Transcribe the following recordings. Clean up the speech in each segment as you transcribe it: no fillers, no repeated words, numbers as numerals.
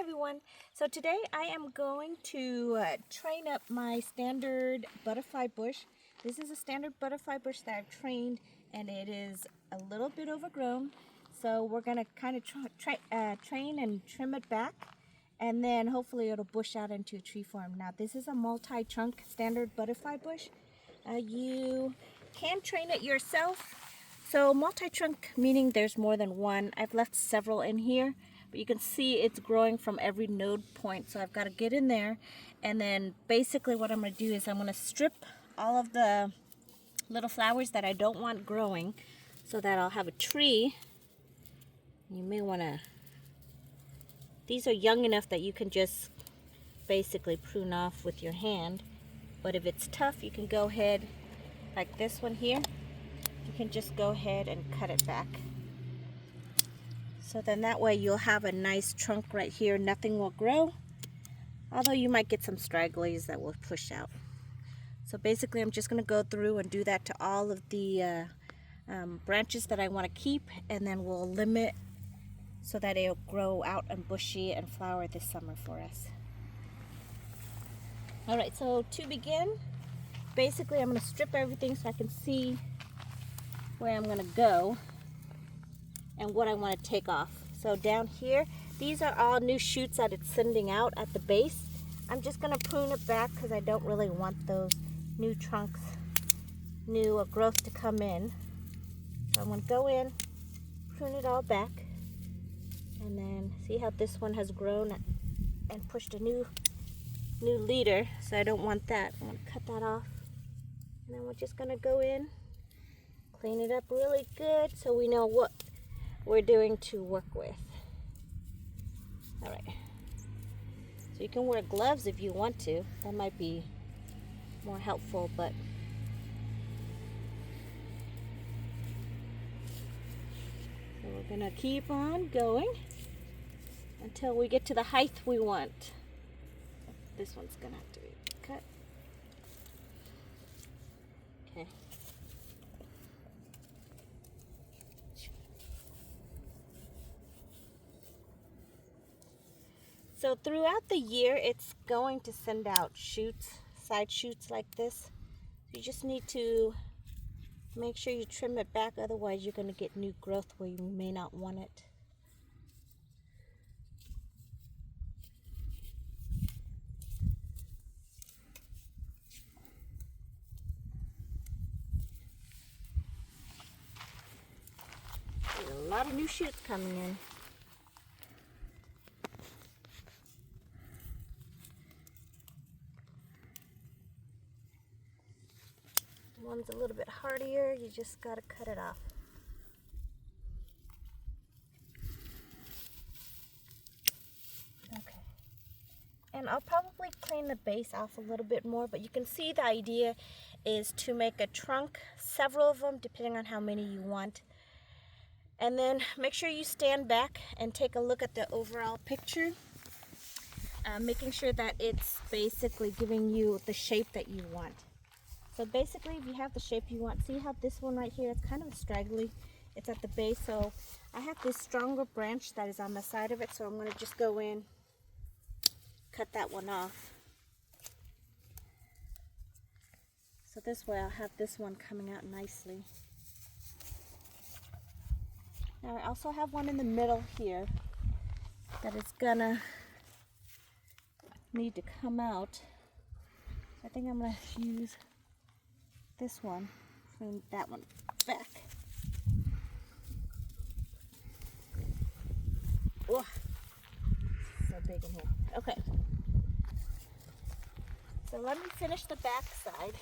everyone. So today I am going to train up my standard butterfly bush. This is a standard butterfly bush that I've trained, and it is a little bit overgrown. So we're going to kind of train and trim it back, and then hopefully it'll bush out into a tree form. Now this is a multi-trunk standard butterfly bush. You can train it yourself. So multi-trunk meaning there's more than one. I've left several in here. But you can see it's growing from every node point, so I've got to get in there, and then basically what I'm going to do is I'm going to strip all of the little flowers that I don't want growing so that I'll have a tree. You may want to, these are young enough that you can just basically prune off with your hand, but if it's tough you can go ahead, like this one here, you can just go ahead and cut it back. So then that way you'll have a nice trunk right here. Nothing will grow, although you might get some stragglers that will push out. So basically I'm just going to go through and do that to all of the branches that I want to keep, and then we'll limit so that it'll grow out and bushy and flower this summer for us. Alright, so to begin, basically I'm going to strip everything so I can see where I'm going to go and what I want to take off. So down here, these are all new shoots that it's sending out at the base. I'm just going to prune it back because I don't really want those new trunks, new growth to come in. So I'm going to go in, prune it all back, and then see how this one has grown and pushed a new leader. So I don't want that. I'm going to cut that off, and then we're just going to go in, clean it up really good so we know what we're doing to work with. Alright, so you can wear gloves if you want to. That might be more helpful, but so we're gonna keep on going until we get to the height we want. This one's gonna have to be cut. Okay. So throughout the year, it's going to send out shoots, side shoots like this. You just need to make sure you trim it back, otherwise you're going to get new growth where you may not want it. There's a lot of new shoots coming in. One's a little bit hardier, you just got to cut it off. Okay. And I'll probably clean the base off a little bit more, but you can see the idea is to make a trunk, several of them, depending on how many you want. And then make sure you stand back and take a look at the overall picture, making sure that it's basically giving you the shape that you want. So basically, if you have the shape you want, see how this one right here, it's kind of straggly. It's at the base, so I have this stronger branch that is on the side of it, so I'm going to just go in, cut that one off. So this way I'll have this one coming out nicely. Now I also have one in the middle here that is going to need to come out. I think I'm going to use this one, prune that one back. Oh, so big in here. Okay. So let me finish the back side.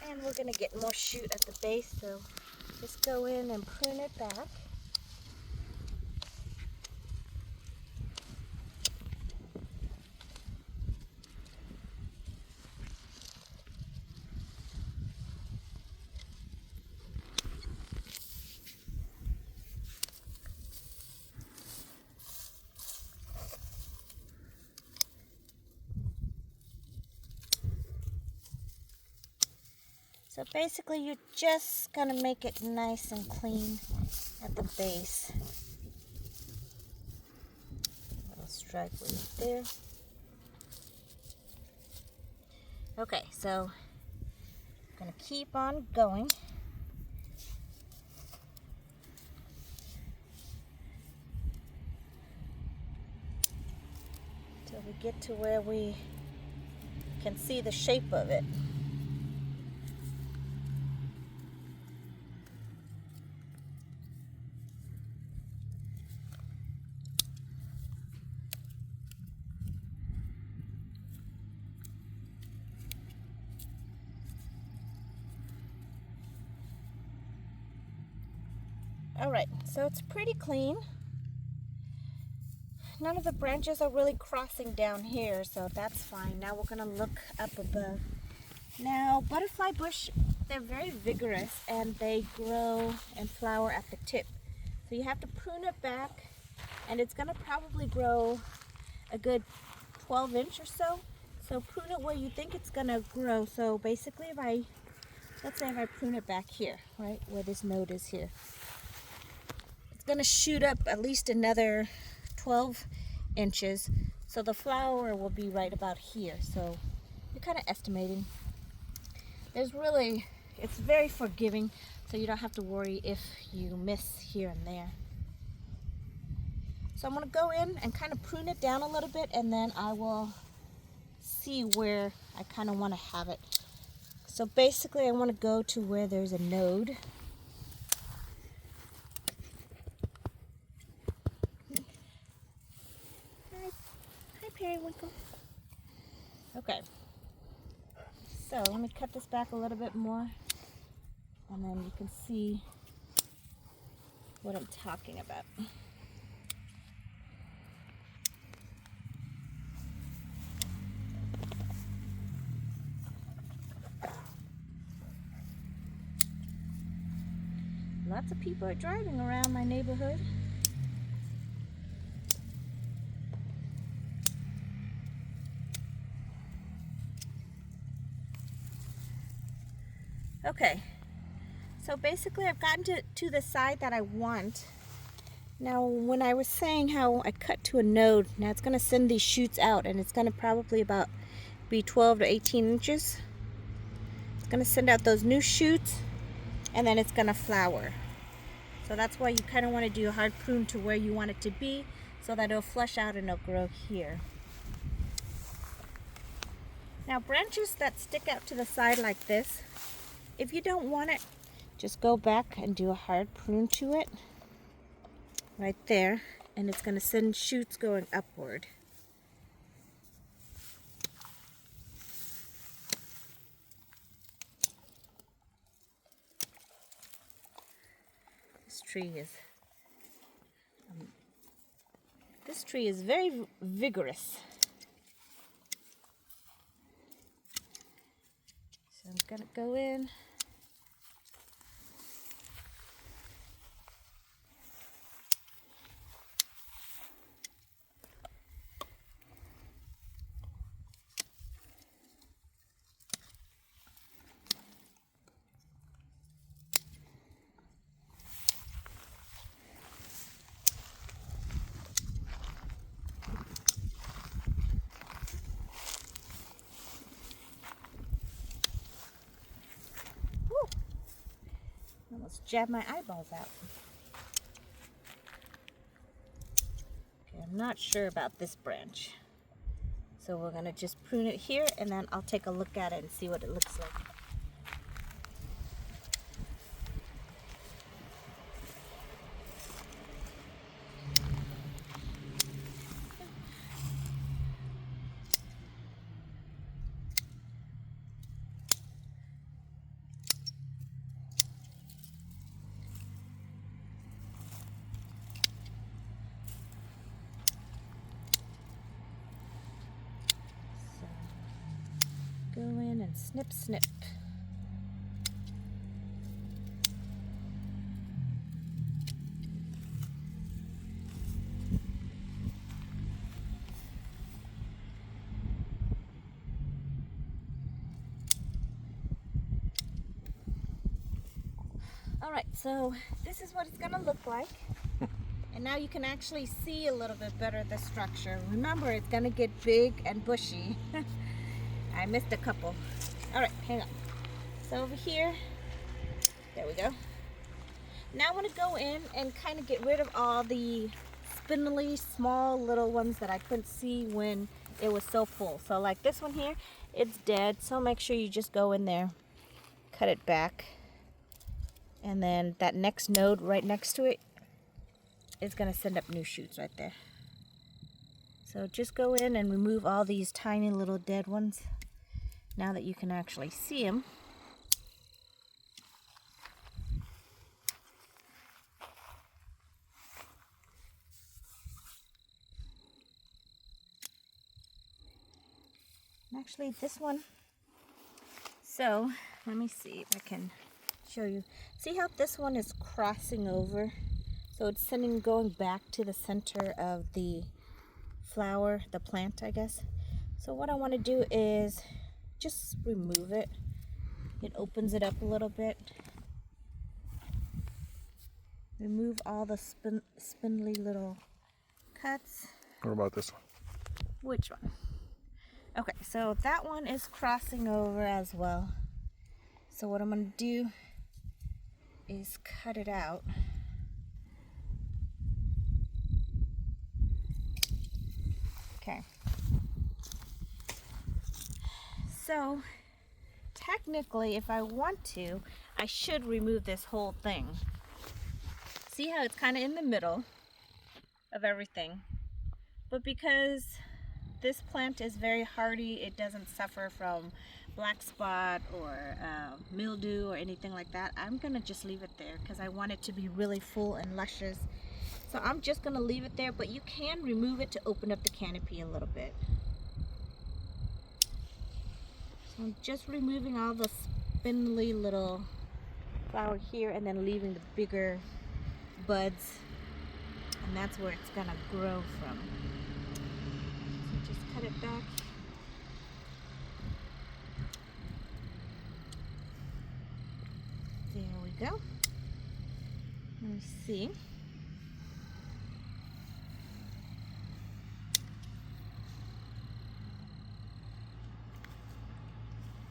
And we're going to get more shoot at the base, so just go in and prune it back. So basically you're just going to make it nice and clean at the base. A little stripe right there. Okay, so I'm going to keep on going. Till we get to where we can see the shape of it. Alright, so it's pretty clean. None of the branches are really crossing down here, so that's fine. Now we're going to look up above. Now, butterfly bush, they're very vigorous and they grow and flower at the tip. So you have to prune it back, and it's going to probably grow a good 12 inch or so. So prune it where you think it's going to grow. So basically let's say if I prune it back here, right, where this node is here, it's going to shoot up at least another 12 inches. So the flower will be right about here. So you're kind of estimating. It's very forgiving, so you don't have to worry if you miss here and there. So I'm going to go in and kind of prune it down a little bit, and then I will see where I kind of want to have it. So basically I want to go to where there's a node. Hi Periwinkle. Okay. So let me cut this back a little bit more, and then you can see what I'm talking about. Lots of people are driving around my neighborhood. Okay, so basically I've gotten to the side that I want. Now when I was saying how I cut to a node, now it's going to send these shoots out, and it's going to probably be 12 to 18 inches. It's going to send out those new shoots, and then it's going to flower. So that's why you kind of want to do a hard prune to where you want it to be, so that it'll flush out and it'll grow here. Now branches that stick out to the side like this, if you don't want it, just go back and do a hard prune to it right there, and it's going to send shoots going upward. This tree is very vigorous. So I'm going to go in. Almost jabbed my eyeballs out. Okay, I'm not sure about this branch. So we're going to just prune it here, and then I'll take a look at it and see what it looks like. Go in and snip, snip. Alright, so this is what it's going to look like. And now you can actually see a little bit better the structure. Remember, it's going to get big and bushy. I missed a couple. Alright, hang on. So over here, there we go. Now I want to go in and kind of get rid of all the spindly, small little ones that I couldn't see when it was so full. So like this one here, it's dead. So make sure you just go in there, cut it back. And then that next node right next to it is going to send up new shoots right there. So just go in and remove all these tiny little dead ones now that you can actually see them. Actually, this one, so let me see if I can show you. See how this one is crossing over? So it's going back to the center of the flower, the plant, I guess. So what I want to do is just remove it. It opens it up a little bit. Remove all the spindly little cuts. What about this one? Which one? Okay, so that one is crossing over as well. So what I'm going to do is cut it out. Okay. So technically, if I want to, I should remove this whole thing. See how it's kind of in the middle of everything. But because this plant is very hardy, it doesn't suffer from black spot or mildew or anything like that, I'm gonna just leave it there because I want it to be really full and luscious. So I'm just gonna leave it there, but you can remove it to open up the canopy a little bit. So I'm just removing all the spindly little flower here and then leaving the bigger buds, and that's where it's gonna grow from. So just cut it back. There we go. Let me see.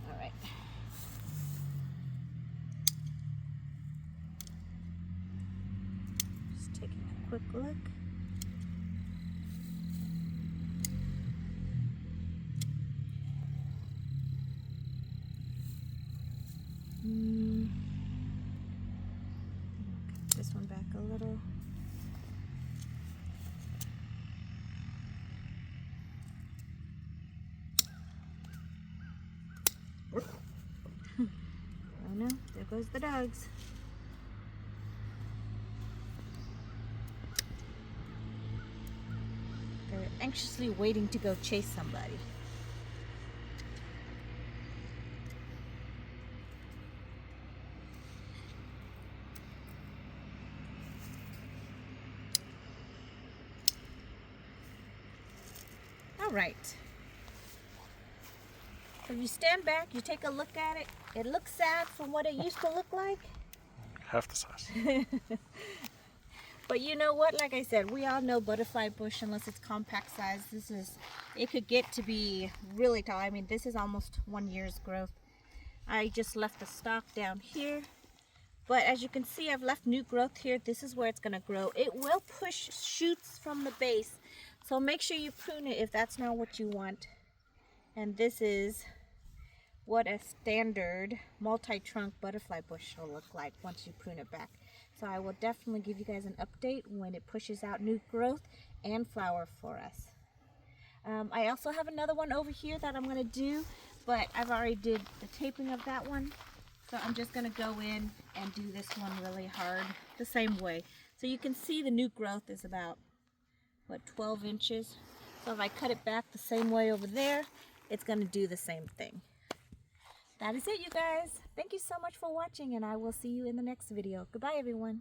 All right. Just taking a quick look. Cut this one back a little. Oh no, there goes the dogs. They're anxiously waiting to go chase somebody. All right. So if you stand back, you take a look at it, it looks sad from what it used to look like. Half the size. But you know what, like I said, we all know butterfly bush, unless it's compact size, it could get to be really tall. I mean, this is almost 1 year's growth. I just left the stalk down here. But as you can see, I've left new growth here. This is where it's gonna grow. It will push shoots from the base. So make sure you prune it if that's not what you want. And this is what a standard multi-trunk butterfly bush will look like once you prune it back. So I will definitely give you guys an update when it pushes out new growth and flower for us. I also have another one over here that I'm going to do, but I've already did the taping of that one. So I'm just going to go in and do this one really hard the same way. So you can see the new growth is about, what, 12 inches. So if I cut it back the same way over there, it's going to do the same thing. That is it, you guys. Thank you so much for watching, and I will see you in the next video. Goodbye, everyone.